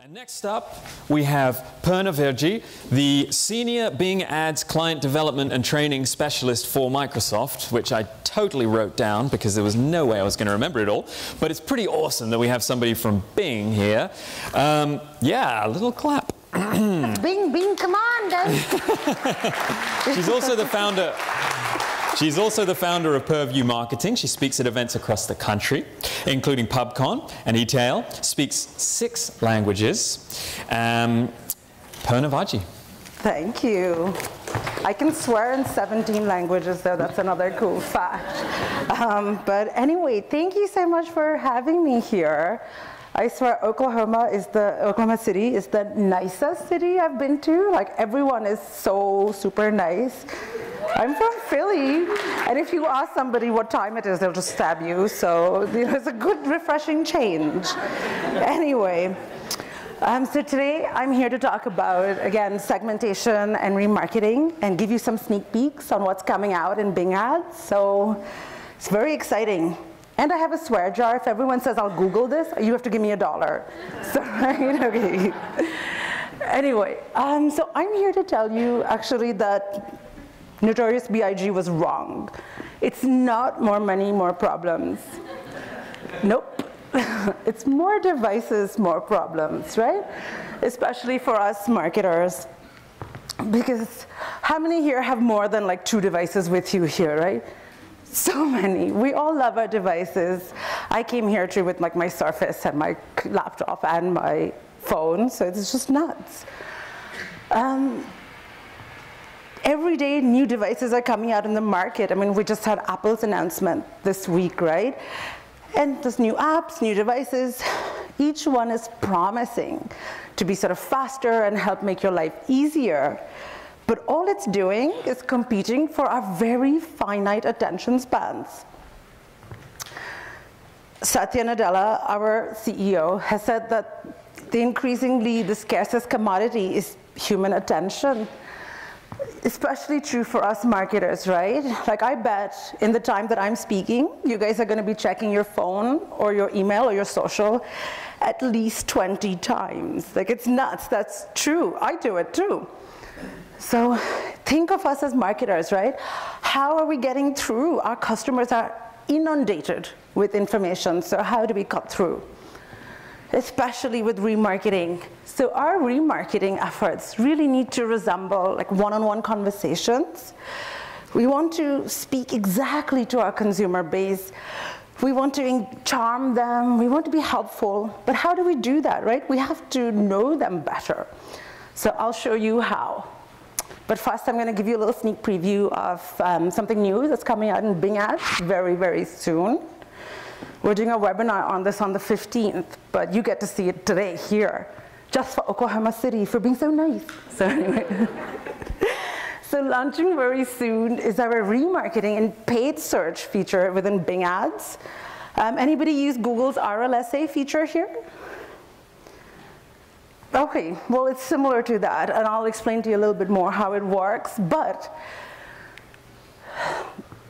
And next up, we have Purna Virji, the Senior Bing Ads Client Development and Training Specialist for Microsoft, which I totally wrote down because there was no way I was going to remember it all. But it's pretty awesome that we have somebody from Bing here. Yeah, a little clap. Bing, Bing, come on, guys. She's also the founder. She's also the founder of Purview Marketing. She speaks at events across the country, including PubCon and eTail, speaks 6 languages. Purna Virji. Thank you. I can swear in 17 languages, though. That's another cool fact. But anyway, thank you so much for having me here. I swear Oklahoma City is the nicest city I've been to. Like, everyone is so super nice. I'm from Philly, and if you ask somebody what time it is, they'll just stab you. So it's a good, refreshing change. Anyway, so today I'm here to talk about, again, segmentation and remarketing, and give you some sneak peeks on what's coming out in Bing Ads. So it's very exciting. And I have a swear jar. If everyone says, I'll Google this, you have to give me $1. So, right? Okay. Anyway, so I'm here to tell you, actually, that Notorious B.I.G. was wrong. It's not more money, more problems. Nope. It's more devices, more problems, right? Especially for us marketers. Because how many here have more than like 2 devices with you here, right? So many. We all love our devices. I came here too with like my Surface and my laptop and my phone, so it's just nuts. Every day, new devices are coming out in the market. I mean, we just had Apple's announcement this week, right? And there's new apps, new devices. Each one is promising to be sort of faster and help make your life easier. But all it's doing is competing for our very finite attention spans. Satya Nadella, our CEO, has said that the scarcest commodity is human attention. Especially true for us marketers, right? Like, I bet in the time that I'm speaking, you guys are going to be checking your phone or your email or your social at least 20 times. Like, it's nuts. That's true. I do it too. So think of us as marketers, right? How are we getting through? Our customers are inundated with information, so how do we cut through? Especially with remarketing. So our remarketing efforts really need to resemble like one-on-one conversations. We want to speak exactly to our consumer base. We want to charm them. We want to be helpful. But how do we do that, right? We have to know them better. So I'll show you how. But first, I'm going to give you a little sneak preview of something new that's coming out in Bing Ads very, very soon. We're doing a webinar on this on the 15th, but you get to see it today here, just for Oklahoma City, for being so nice. So anyway, so launching very soon is our remarketing and paid search feature within Bing Ads. Anybody use Google's RLSA feature here? Okay, well, it's similar to that, and I'll explain to you a little bit more how it works, but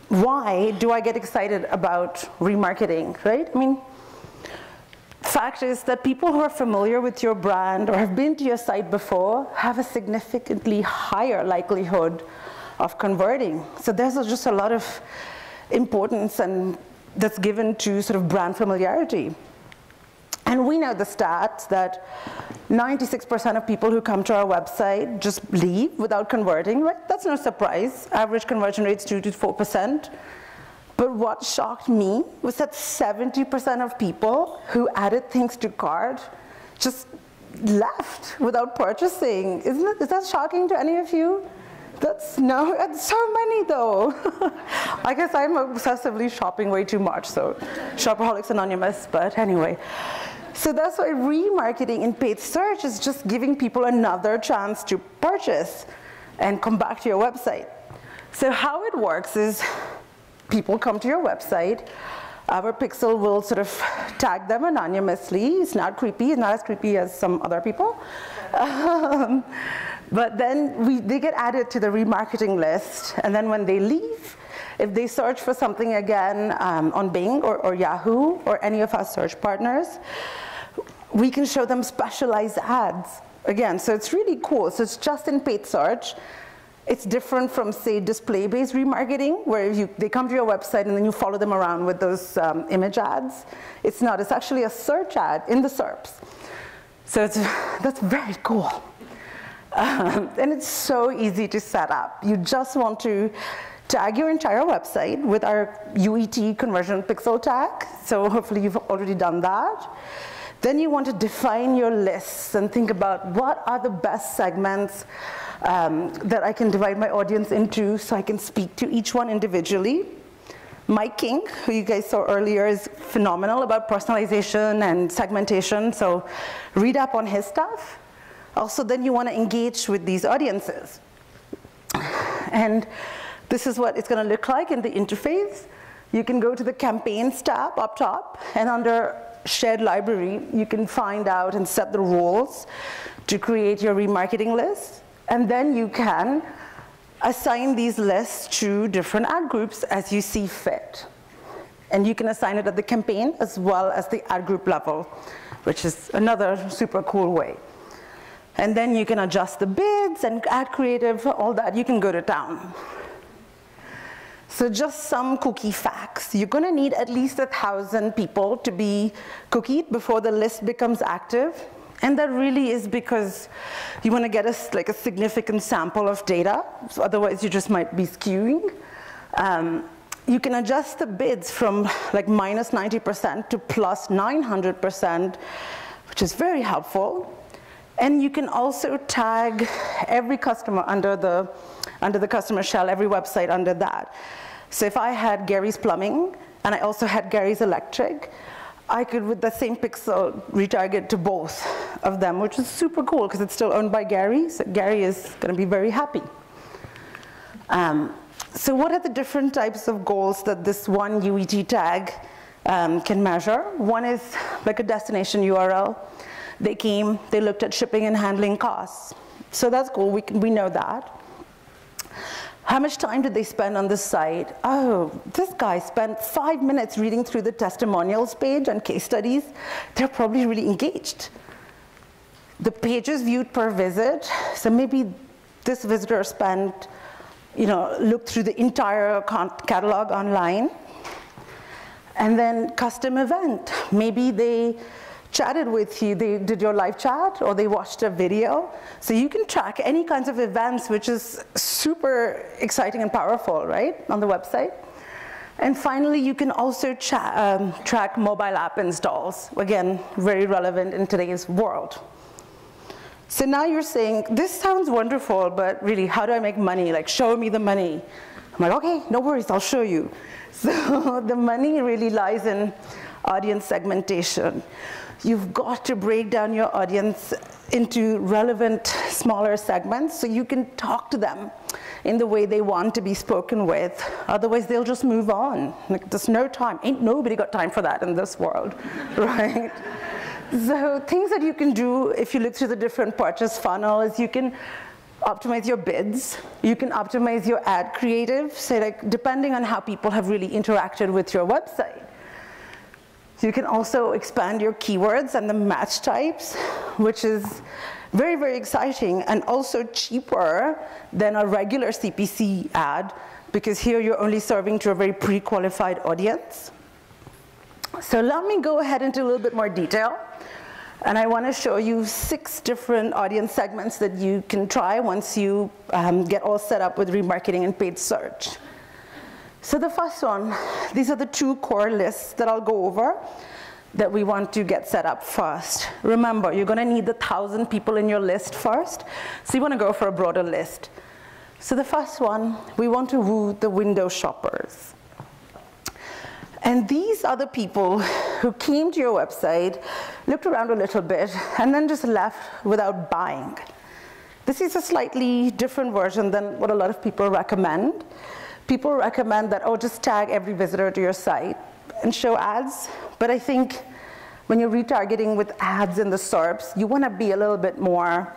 why do I get excited about remarketing, right? I mean, fact is that people who are familiar with your brand or have been to your site before have a significantly higher likelihood of converting. So there's just a lot of importance and that's given to sort of brand familiarity. And we know the stats that 96% of people who come to our website just leave without converting, right? That's no surprise. Average conversion rate's 2 to 4%. But what shocked me was that 70% of people who added things to cart just left without purchasing. Is that shocking to any of you? It's so many though. I guess I'm obsessively shopping way too much, so Shopaholics Anonymous, but anyway. So that's why remarketing in paid search is just giving people another chance to purchase and come back to your website. So how it works is people come to your website, our pixel will sort of tag them anonymously. It's not creepy, it's not as creepy as some other people. But then they get added to the remarketing list, and then when they leave, if they search for something again on Bing or Yahoo or any of our search partners, we can show them specialized ads. Again, so it's really cool. So it's just in paid search. It's different from, say, display-based remarketing, where they come to your website and then you follow them around with those image ads. It's not. It's actually a search ad in the SERPs. So that's very cool. And it's so easy to set up. You just want to tag your entire website with our UET conversion pixel tag. So hopefully you've already done that. Then you want to define your lists and think about what are the best segments that I can divide my audience into so I can speak to each one individually. Mike King, who you guys saw earlier, is phenomenal about personalization and segmentation, so read up on his stuff. Also, then you want to engage with these audiences. And this is what it's going to look like in the interface. You can go to the Campaigns tab up top, and under Shared Library, you can find out and set the rules to create your remarketing list. And then you can assign these lists to different ad groups as you see fit. And you can assign it at the campaign as well as the ad group level, which is another super cool way. And then you can adjust the bids and ad creative, all that. You can go to town. So just some cookie facts. You're going to need at least 1,000 people to be cookied before the list becomes active. And that really is because you want to get a significant sample of data. So otherwise, you just might be skewing. You can adjust the bids from like minus 90% to plus 900%, which is very helpful. And you can also tag every customer under the customer shell, every website under that. So if I had Gary's Plumbing, and I also had Gary's Electric, I could, with the same pixel, retarget to both of them, which is super cool because it's still owned by Gary, so Gary is going to be very happy. So what are the different types of goals that this one UET tag can measure? One is like a destination URL. They came, they looked at shipping and handling costs. So that's cool, we know that. How much time did they spend on this site? Oh, this guy spent 5 minutes reading through the testimonials page and case studies. They're probably really engaged. The pages viewed per visit, so maybe this visitor spent, looked through the entire catalog online. And then custom event, maybe they chatted with you, they did your live chat, or they watched a video. So you can track any kinds of events, which is super exciting and powerful, right, on the website. And finally, you can also track mobile app installs. Again, very relevant in today's world. So now you're saying, this sounds wonderful, but really, how do I make money? Like, show me the money. I'm like, okay, no worries, I'll show you. So the money really lies in audience segmentation. You've got to break down your audience into relevant, smaller segments so you can talk to them in the way they want to be spoken with. Otherwise, they'll just move on. Like, there's no time. Ain't nobody got time for that in this world, right? So things that you can do if you look through the different purchase funnel is you can optimize your bids. You can optimize your ad creative, say like depending on how people have really interacted with your website. You can also expand your keywords and the match types, which is very, very exciting and also cheaper than a regular CPC ad, because here you're only serving to a very pre-qualified audience. So let me go ahead into a little bit more detail. And I want to show you 6 different audience segments that you can try once you get all set up with remarketing and paid search. So the first one, these are the 2 core lists that I'll go over that we want to get set up first. Remember, you're going to need the 1,000 people in your list first, so you want to go for a broader list. So the first one, we want to woo the window shoppers. And these are the people who came to your website, looked around a little bit, and then just left without buying. This is a slightly different version than what a lot of people recommend. People recommend that, oh, just tag every visitor to your site and show ads. But I think when you're retargeting with ads in the SERPs, you want to be a little bit more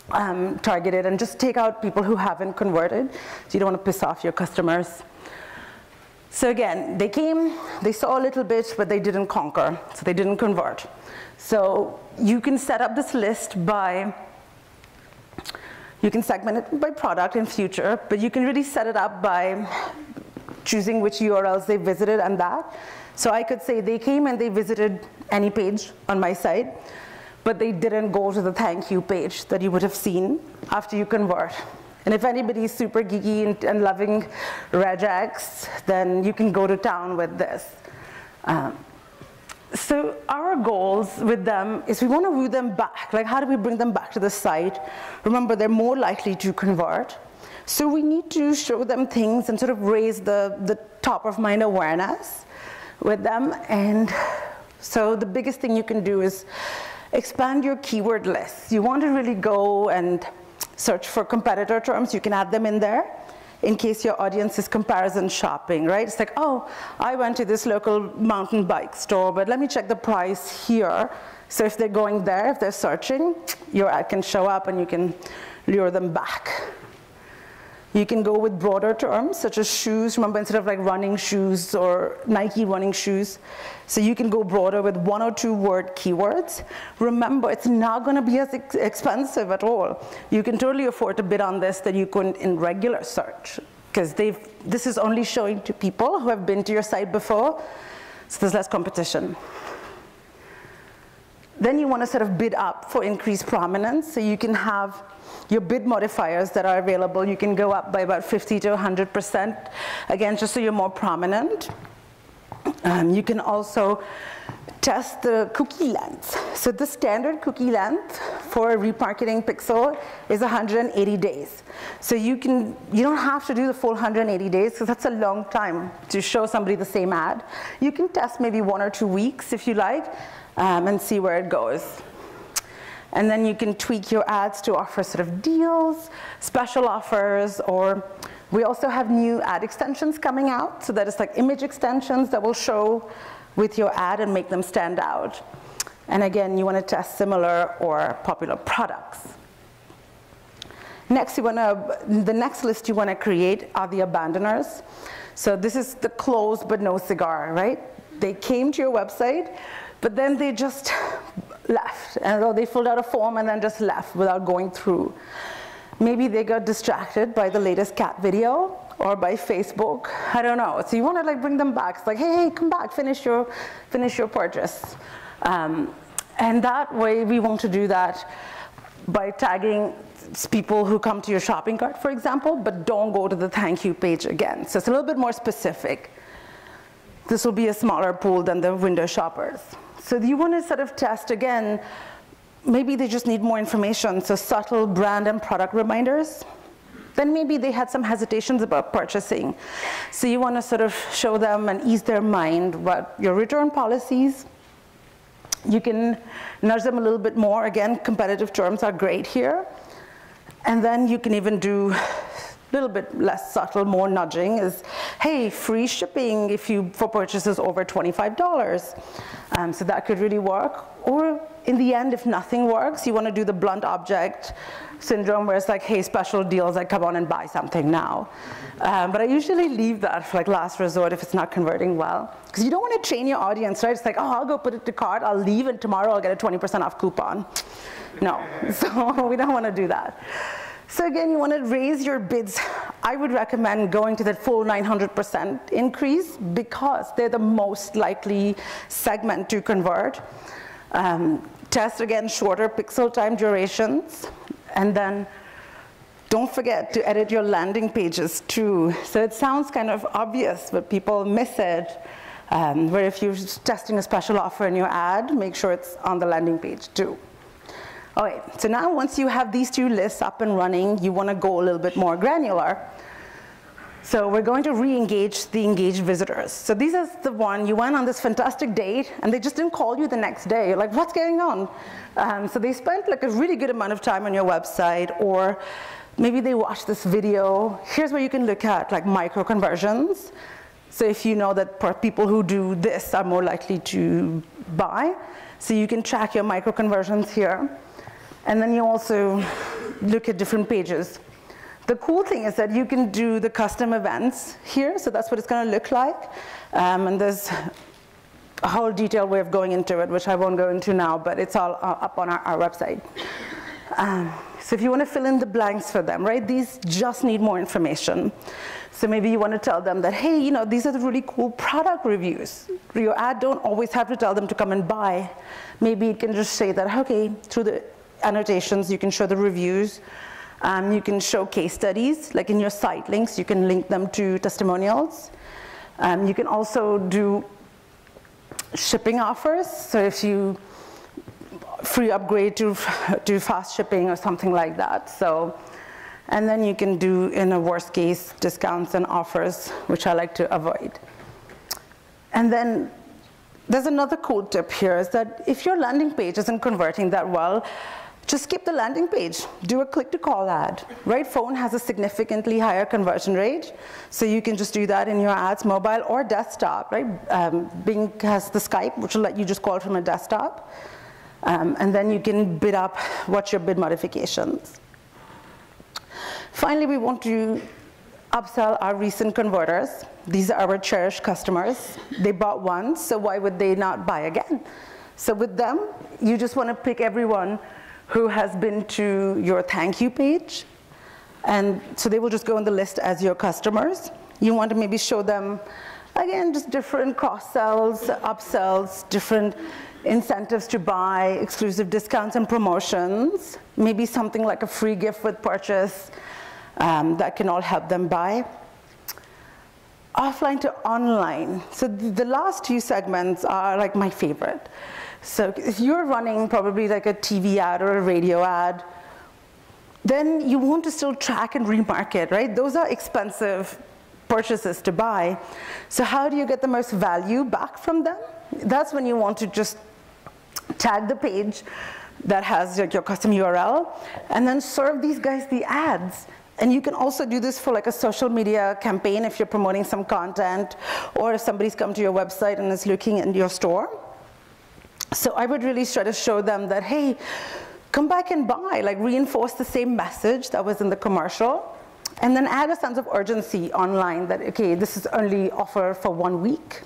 targeted and just take out people who haven't converted. So you don't want to piss off your customers. So again, they came, they saw a little bit, but they didn't conquer, so they didn't convert. So you can set up this list by, you can segment it by product in future, but you can really set it up by choosing which URLs they visited and that. So I could say they came and they visited any page on my site, but they didn't go to the thank you page that you would have seen after you convert. And if anybody's super geeky and loving regex, then you can go to town with this. So our goals with them is we want to woo them back. Like, how do we bring them back to the site? Remember, they're more likely to convert. So we need to show them things and sort of raise the top of mind awareness with them. And so the biggest thing you can do is expand your keyword list. You want to really go and search for competitor terms. You can add them in there in case your audience is comparison shopping, right? It's like, oh, I went to this local mountain bike store, but let me check the price here. So if they're going there, if they're searching, your ad can show up and you can lure them back. You can go with broader terms, such as shoes. Remember, instead of like running shoes or Nike running shoes, so you can go broader with 1 or 2 word keywords. Remember, it's not going to be as expensive at all. You can totally afford to bid on this that you couldn't in regular search, because this is only showing to people who have been to your site before, so there's less competition. Then you want to sort of bid up for increased prominence, so you can have your bid modifiers that are available. You can go up by about 50 to 100%, again, just so you're more prominent. You can also test the cookie length. So the standard cookie length for a remarketing pixel is 180 days. So you don't have to do the full 180 days, because that's a long time to show somebody the same ad. You can test maybe 1 or 2 weeks if you like, and see where it goes. And then you can tweak your ads to offer sort of deals, special offers, or we also have new ad extensions coming out. So that is like image extensions that will show with your ad and make them stand out. And again, you want to test similar or popular products. Next, the next list you want to create are the abandoners. So this is the closed but no cigar, right? They came to your website, but then they just left, and they filled out a form and then just left without going through. Maybe they got distracted by the latest cat video or by Facebook, I don't know. So you want to like bring them back. It's like, hey, come back, finish your purchase. And that way we want to do that by tagging people who come to your shopping cart, for example, but don't go to the thank you page again. So it's a little bit more specific. This will be a smaller pool than the window shoppers. So you want to sort of test again, maybe they just need more information, so subtle brand and product reminders. Then maybe they had some hesitations about purchasing. So you want to sort of show them and ease their mind what your return policies. You can nudge them a little bit more. Again, competitive terms are great here. And then you can even do a little bit less subtle, more nudging is, hey, free shipping for purchases over $25. So that could really work. Or in the end, if nothing works, you want to do the blunt object syndrome where it's like, hey, special deals, like come on and buy something now. But I usually leave that for like last resort if it's not converting well. Because you don't want to train your audience, right? It's like, oh, I'll go put it to cart, I'll leave, and tomorrow I'll get a 20% off coupon. No, so we don't want to do that. So again, you want to raise your bids. I would recommend going to that full 900% increase because they're the most likely segment to convert. Test again shorter pixel time durations, and then don't forget to edit your landing pages too. So it sounds kind of obvious, but people miss it. Where if you're testing a special offer in your ad, make sure it's on the landing page too. All right, so now once you have these two lists up and running, you want to go a little bit more granular. So we're going to re-engage the engaged visitors. So these are the one, you went on this fantastic date and they just didn't call you the next day. You're like, what's going on? So they spent like a really good amount of time on your website, or maybe they watched this video. Here's where you can look at like micro conversions. So if you know that people who do this are more likely to buy, so you can track your micro conversions here. And then you also look at different pages. The cool thing is that you can do the custom events here, so that's what it's going to look like. And there's a whole detailed way of going into it, which I won't go into now, but it's all up on our website. So if you want to fill in the blanks for them, right, these just need more information. So maybe you want to tell them that, hey, you know, these are the really cool product reviews. Your ad don't always have to tell them to come and buy. Maybe it can just say that, okay, through the annotations, you can show the reviews. You can show case studies, like in your site links, you can link them to testimonials. You can also do shipping offers. So if you free upgrade to fast shipping or something like that. So, and then you can do, in a worst case, discounts and offers, which I like to avoid. And then there's another cool tip here, is that if your landing page isn't converting that well, just skip the landing page. Do a click-to-call ad, right? Phone has a significantly higher conversion rate, so you can just do that in your ads, mobile or desktop, right? Bing has the Skype, which will let you just call from a desktop. And then you can bid up what's your bid modifications. Finally, we want to upsell our recent converters. These are our cherished customers. They bought once, so why would they not buy again? So with them, you just want to pick everyone who has been to your thank you page. And so they will just go on the list as your customers. You want to maybe show them, again, just different cross-sells, upsells, different incentives to buy, exclusive discounts and promotions, maybe something like a free gift with purchase that can all help them buy. Offline to online. So the last two segments are like my favorite. So if you're running probably like a TV ad or a radio ad, then you want to still track and remarket, right? Those are expensive purchases to buy. So how do you get the most value back from them? That's when you want to just tag the page that has your custom URL, and then serve these guys the ads. And you can also do this for like a social media campaign if you're promoting some content, or if somebody's come to your website and is looking at your store. So I would really try to show them that, hey, come back and buy, like reinforce the same message that was in the commercial, and then add a sense of urgency online that, okay, this is only offer for 1 week.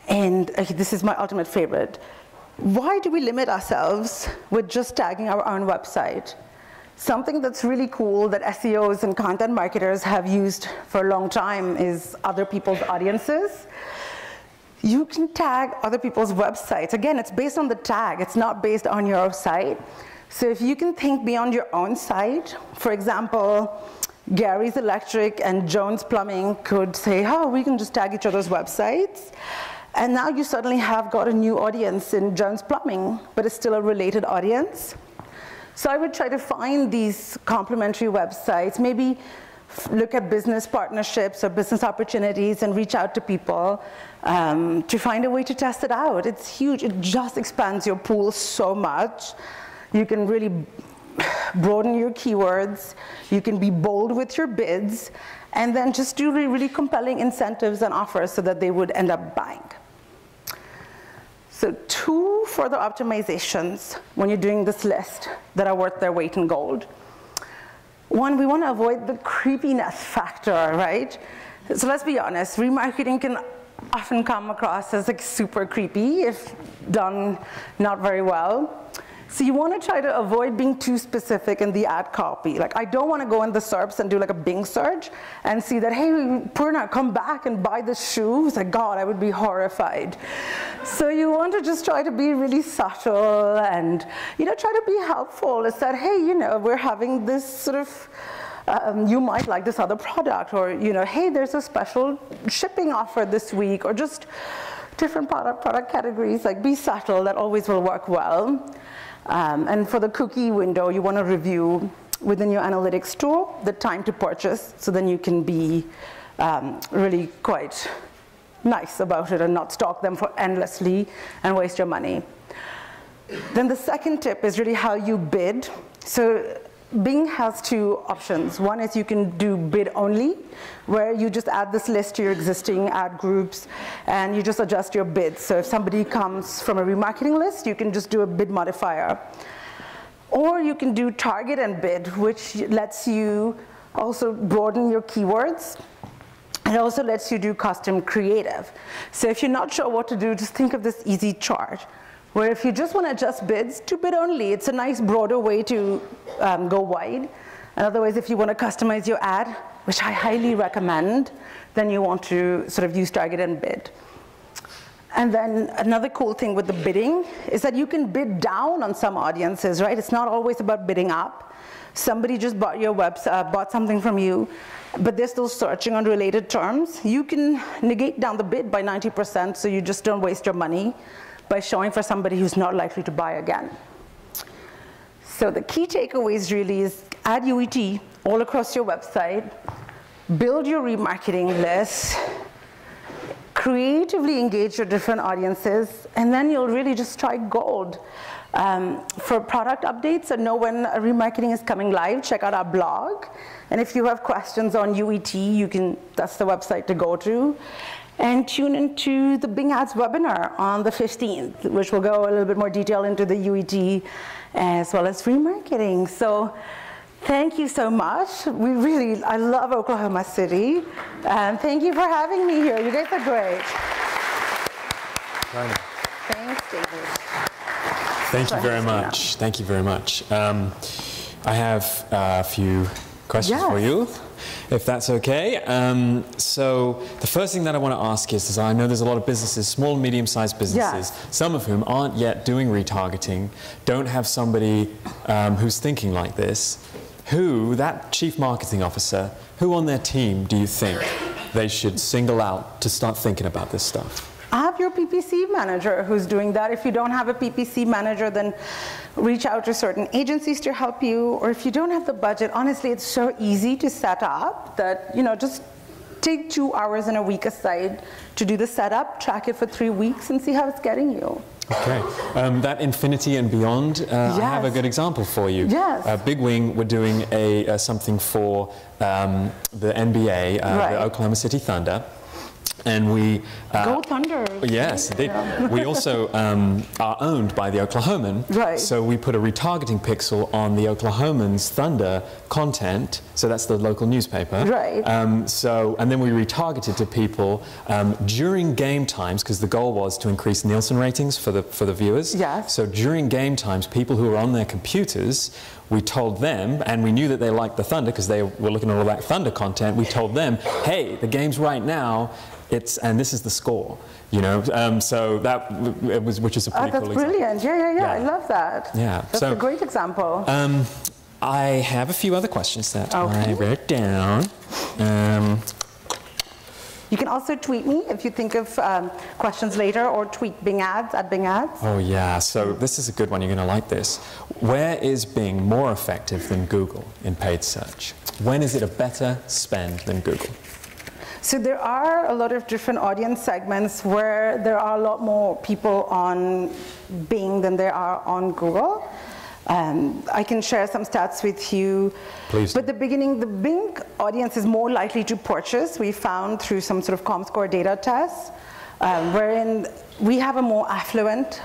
And okay, this is my ultimate favorite. Why do we limit ourselves with just tagging our own website? Something that's really cool that SEOs and content marketers have used for a long time is other people's audiences. You can tag other people's websites. Again, it's based on the tag. It's not based on your site. So if you can think beyond your own site, for example, Gary's Electric and Jones Plumbing could say, oh, we can just tag each other's websites. And now you suddenly have got a new audience in Jones Plumbing, but it's still a related audience. So I would try to find these complementary websites, maybe look at business partnerships or business opportunities and reach out to people to find a way to test it out. It's huge. It just expands your pool so much. You can really broaden your keywords. You can be bold with your bids, and then just do really compelling incentives and offers so that they would end up buying. So 2 further optimizations when you're doing this list that are worth their weight in gold. 1, we want to avoid the creepiness factor, right? So let's be honest, remarketing can often come across as like super creepy if done not very well. So you want to try to avoid being too specific in the ad copy. Like, I don't want to go in the SERPs and do like a Bing search and see that, hey, Purna, come back and buy this shoe. It's like, God, I would be horrified. So you want to just try to be really subtle and, you know, try to be helpful. It's that, hey, you know, we're having this sort of, you might like this other product, or, you know, hey, there's a special shipping offer this week, or just different product categories. Like, be subtle. That always will work well. And for the cookie window, you want to review within your analytics tool the time to purchase, so then you can be really quite nice about it and not stalk them for endlessly and waste your money. Then the second tip is really how you bid. So Bing has 2 options. One is you can do bid only, where you just add this list to your existing ad groups and you just adjust your bids. So if somebody comes from a remarketing list, you can just do a bid modifier. Or you can do target and bid, which lets you also broaden your keywords. It also lets you do custom creative. So if you're not sure what to do, just think of this easy chart, where if you just want to adjust bids to bid only, it's a nice broader way to go wide. And otherwise, if you want to customize your ad, which I highly recommend, then you want to sort of use target and bid. And then another cool thing with the bidding is that you can bid down on some audiences, right? It's not always about bidding up. Somebody just bought your website, bought something from you, but they're still searching on related terms. You can negate down the bid by 90%, so you just don't waste your money by showing for somebody who's not likely to buy again. So the key takeaways really is add UET all across your website, build your remarketing list, creatively engage your different audiences, and then you'll really just strike gold. For product updates and know when a remarketing is coming live, check out our blog. And if you have questions on UET, that's the website to go to. And tune into the Bing Ads webinar on the 15th, which will go a little bit more detail into the UET as well as remarketing. So thank you so much. I love Oklahoma City. And thank you for having me here. You guys are great. Thanks, David. Thank you very much. Thank you very much. I have a few questions for you, if that's okay. So the first thing that I want to ask is I know there's a lot of businesses, small and medium-sized businesses, some of whom aren't yet doing retargeting, don't have somebody who's thinking like this. That chief marketing officer, who on their team do you think they should single out to start thinking about this stuff? Have your PPC manager who's doing that. If you don't have a PPC manager, then reach out to certain agencies to help you. Or if you don't have the budget, honestly, it's so easy to set up that, just take 2 hours in a week aside to do the setup, track it for 3 weeks, and see how it's getting you. Okay. That Infinity and Beyond, I have a good example for you. Yes. Big Wing, we're doing something for the NBA, the Oklahoma City Thunder. And we Go Thunder. Yes, indeed. We also are owned by the Oklahoman. Right. So we put a retargeting pixel on the Oklahoman's Thunder content. So that's the local newspaper. Right. And then we retargeted to people during game times, because the goal was to increase Nielsen ratings for the viewers. Yes. So during game times, people who were on their computers, we told them, and we knew that they liked the Thunder because they were looking at all that Thunder content. We told them, hey, the game's right now. And this is the score, so which is a pretty cool example. That's brilliant. Yeah. I love that. Yeah. That's a great example. I have a few other questions that I wrote down. You can also tweet me if you think of questions later, or tweet Bing Ads at Bing Ads. Oh yeah, so this is a good one. You're going to like this. Where is Bing more effective than Google in paid search? When is it a better spend than Google? So there are a lot of different audience segments where there are a lot more people on Bing than there are on Google. I can share some stats with you. Please. But the Bing audience is more likely to purchase, we found through some sort of ComScore data tests, wherein we have a more affluent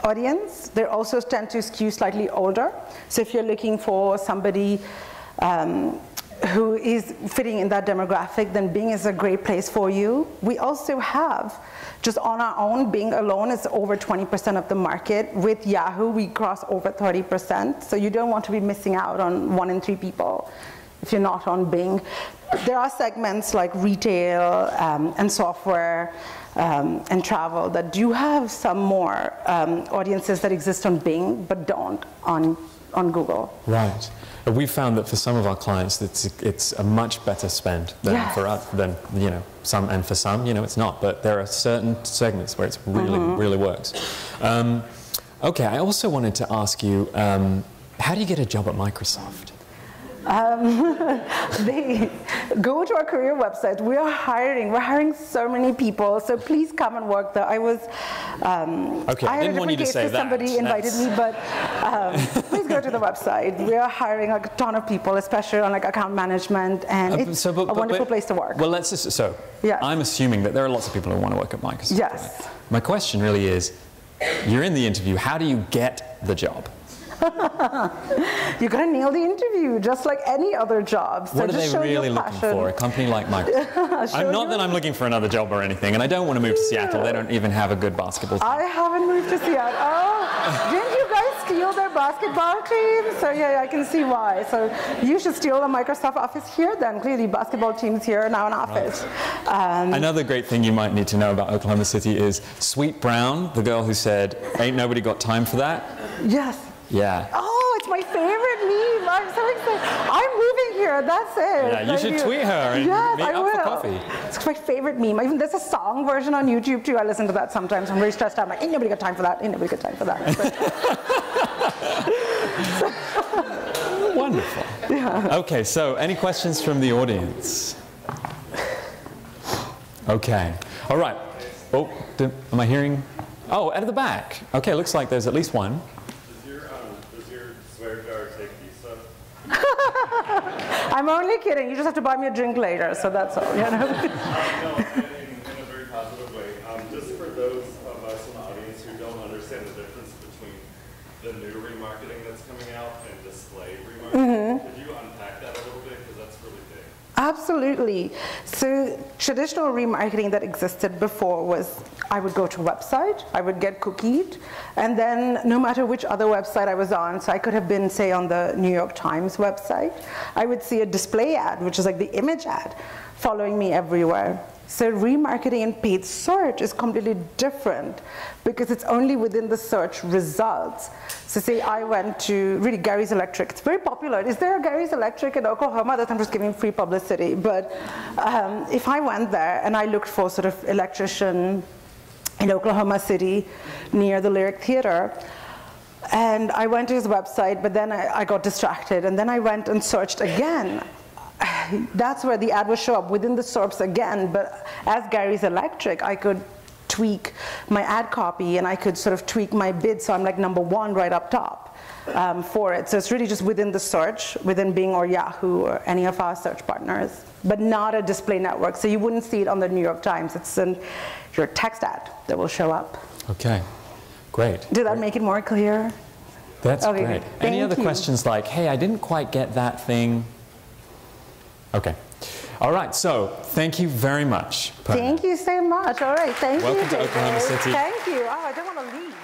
audience. They also tend to skew slightly older. So if you're looking for somebody who is fitting in that demographic, then Bing is a great place for you. We also have, just on our own, Bing alone is over 20% of the market. With Yahoo, we cross over 30%. So you don't want to be missing out on 1 in 3 people if you're not on Bing. There are segments like retail and software and travel that do have some more audiences that exist on Bing, but don't on Google. Right. We found that for some of our clients, it's a much better spend than for us, some, and for some, it's not. But there are certain segments where it's really works. Okay, I also wanted to ask you, how do you get a job at Microsoft? They go to our career website. We are hiring. We're hiring so many people. So please come and work there. I didn't want you to say that. Somebody invited me, but please go to the website. We are hiring a ton of people, especially on account management, and it's a wonderful place to work. Well, I'm assuming that there are lots of people who want to work at Microsoft. Yes. Right? My question really is, you're in the interview. How do you get the job? You gotta nail the interview, just like any other job. So what are just they show really your looking passion. for? A company like Microsoft? I'm not that I'm looking for another job or anything, and I don't want to move to Seattle. They don't even have a good basketball team. I haven't moved to Seattle. Oh, didn't you guys steal their basketball team? So yeah, I can see why. So you should steal the Microsoft office here then. Clearly basketball teams here are now an office. Right. Another great thing you might need to know about Oklahoma City is Sweet Brown, the girl who said, "Ain't nobody got time for that." Yes. Yeah. Oh, it's my favorite meme. I'm so excited. I'm moving here. That's it. Yeah, you should tweet her and meet up for coffee. It's my favorite meme. Even there's a song version on YouTube too. I listen to that sometimes. I'm really stressed out. I'm like, ain't nobody got time for that. Ain't nobody got time for that. Wonderful. Yeah. Okay, so any questions from the audience? Okay. All right. Oh, am I hearing? Oh, out of the back. Okay, looks like there's at least one. Does your swear jar take pizza? I'm only kidding. You just have to buy me a drink later, so that's all. You know? No, in a very positive way. Just for those of us in the audience who don't understand the difference between the new remarketing that's coming out and display remarketing, could you unpack that a little bit? Because that's really big. Absolutely. So traditional remarketing that existed before was I would go to a website, I would get cookied, and then no matter which other website I was on, so I could have been, say, on the New York Times website, I would see a display ad, which is like the image ad, following me everywhere. So remarketing and paid search is completely different because it's only within the search results. So say I went to really Gary's Electric. It's very popular. Is there a Gary's Electric in Oklahoma? That I'm just giving free publicity. But if I went there and I looked for sort of electrician in Oklahoma City near the Lyric Theater, and I went to his website, but then I got distracted, and then I went and searched again. That's where the ad would show up within the SERPs again, but as Gary's Electric, I could tweak my ad copy and I could sort of tweak my bid so I'm like #1 right up top for it. So it's really just within the search, within Bing or Yahoo or any of our search partners, but not a display network. So you wouldn't see it on the New York Times. It's in your text ad that will show up. Okay, great. Did that make it more clear? That's okay, great. Thank Any other you. questions like, hey, I didn't quite get that thing? Okay. All right, so thank you very much, Purna. Thank you so much. All right, thank you. Welcome to Oklahoma City. Thank you. Oh, I don't want to leave.